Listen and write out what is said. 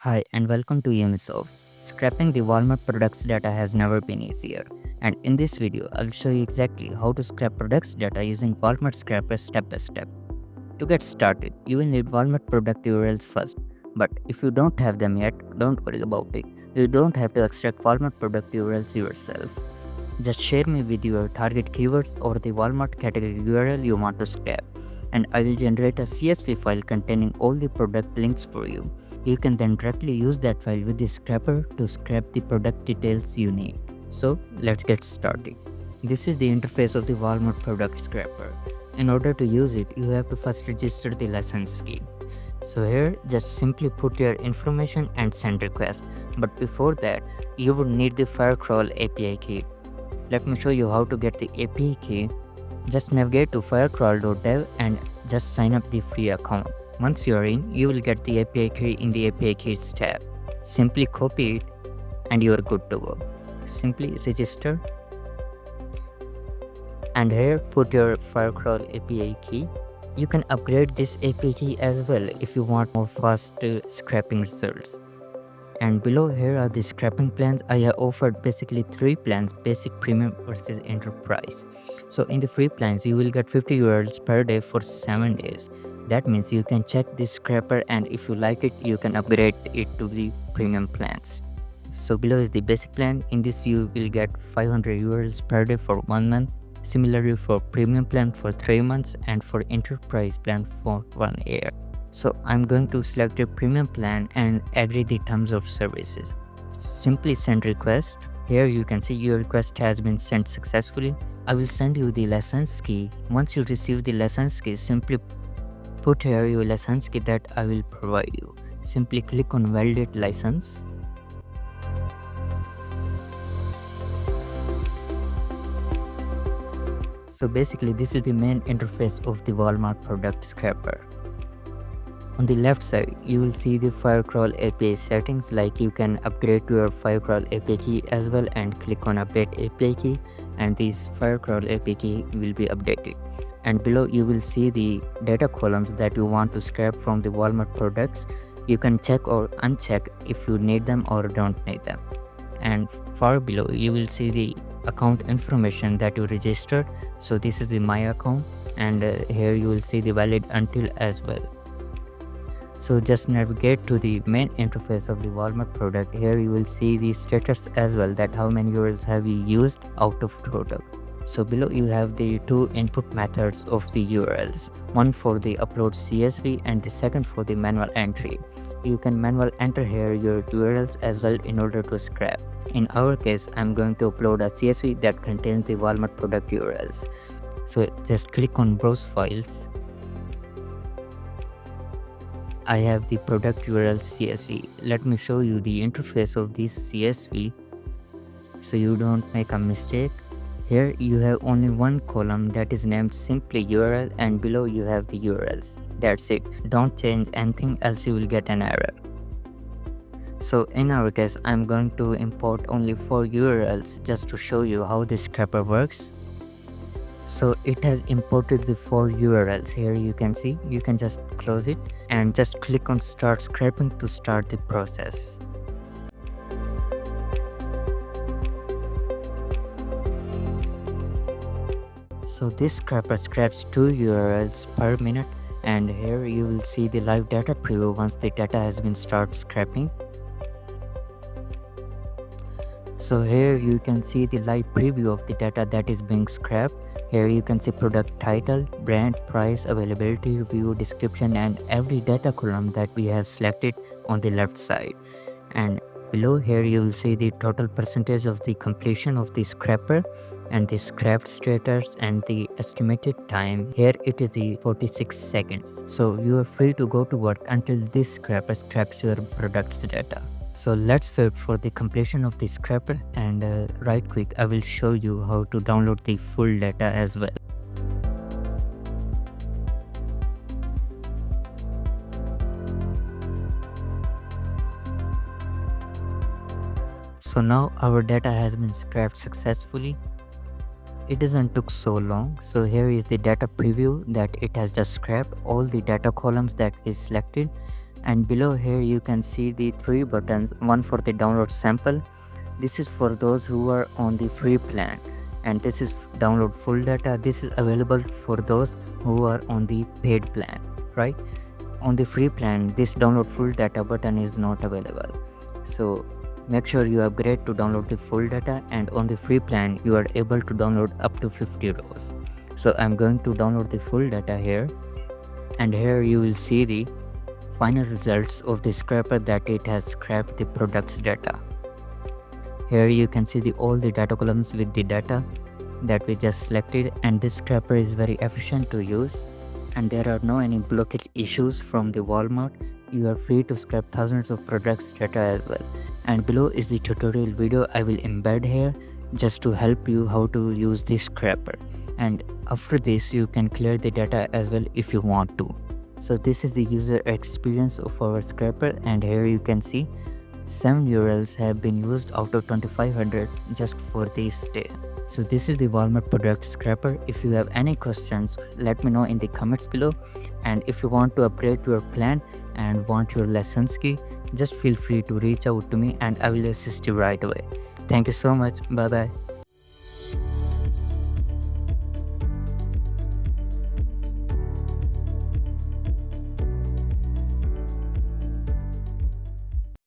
Hi and welcome to Unisoft. Scrapping the Walmart products data has never been easier. And in this video, I'll show you exactly how to scrap products data using Walmart Scrapper step by step. To get started, you will need Walmart product URLs first. But if you don't have them yet, don't worry about it. You don't have to extract Walmart product URLs yourself. Just share me with your target keywords or the Walmart category URL you want to scrap, and I will generate a CSV file containing all the product links for you. You can then directly use that file with the scrapper to scrap the product details you need. So let's get started. This is the interface of the Walmart product scrapper. In order to use it, you have to first register the license key. So here, just simply put your information and send request. But before that, you would need the Firecrawl API key. Let me show you how to get the API key. Just navigate to firecrawl.dev and just sign up the free account. Once you're in, you will get the API key in the API keys tab. Simply copy it and you are good to go. Simply register and here put your Firecrawl API key. You can upgrade this API key as well if you want more fast scraping results. And below here are the scrapping plans. I have offered basically 3 plans: basic, premium versus enterprise. So in the free plans you will get 50 URLs per day for 7 days. That means you can check this scrapper, and if you like it you can upgrade it to the premium plans. So below is the basic plan. In this you will get 500 URLs per day for 1 month. Similarly for premium plan for 3 months and for enterprise plan for 1 year. So I'm going to select a premium plan and agree the terms of services. Simply send request. Here you can see your request has been sent successfully. I will send you the license key. Once you receive the license key, simply put here your license key that I will provide you. Simply click on validate license. So basically this is the main interface of the Walmart product scrapper. On the left side, you will see the Firecrawl API settings, like you can upgrade to your Firecrawl API key as well and click on update API key, and this Firecrawl API key will be updated. And below you will see the data columns that you want to scrap from the Walmart products. You can check or uncheck if you need them or don't need them. And far below you will see the account information that you registered. So this is the my account, and here you will see the valid until as well. So just navigate to the main interface of the Walmart product. Here you will see the status as well, that how many URLs have you used out of total. So below you have the 2 input methods of the URLs, one for the upload CSV and the second for the manual entry. You can manual enter here your URLs as well in order to scrap. In our case, I'm going to upload a CSV that contains the Walmart product URLs. So just click on browse files. I have the product URL CSV. Let me show you the interface of this CSV so you don't make a mistake. Here you have only one column that is named simply URL, and below you have the URLs. That's it. Don't change anything else you will get an error. So in our case, I'm going to import only 4 URLs just to show you how this scrapper works. So it has imported the 4 URLs. Here you can see, you can just close it and just click on start scraping to start the process. So this scrapper scraps 2 URLs per minute, and here you will see the live data preview once the data has been start scraping. So here you can see the live preview of the data that is being scrapped. Here you can see product title, brand, price, availability, review, description, and every data column that we have selected on the left side. And below here you will see the total percentage of the completion of the scrapper and the scrapped status and the estimated time. Here it is the 46 seconds. So you are free to go to work until this scrapper scraps your product's data. So let's wait for the completion of the scrapper, and right quick I will show you how to download the full data as well. So now our data has been scraped successfully. It doesn't took so long. So here is the data preview that it has just scrapped all the data columns that is selected. And below here you can see the three buttons, one for the download sample. This is for those who are on the free plan, and this is download full data. This is available for those who are on the paid plan, right? On the free plan, this download full data button is not available, so make sure you upgrade to download the full data, and on the free plan you are able to download up to 50 rows. So I'm going to download the full data here, and here you will see the final results of the scraper that it has scraped the products data. Here you can see all the data columns with the data that we just selected, and this scraper is very efficient to use, and there are no any blockage issues from the Walmart. You are free to scrap thousands of products data as well. And below is the tutorial video I will embed here just to help you how to use this scraper, and after this you can clear the data as well if you want to. So this is the user experience of our scraper, and here you can see 7 URLs have been used out of 2500 just for this day. So this is the Walmart product scraper. If you have any questions, let me know in the comments below, and if you want to upgrade your plan and want your lessons key, just feel free to reach out to me and I will assist you right away. Thank you so much. Bye bye.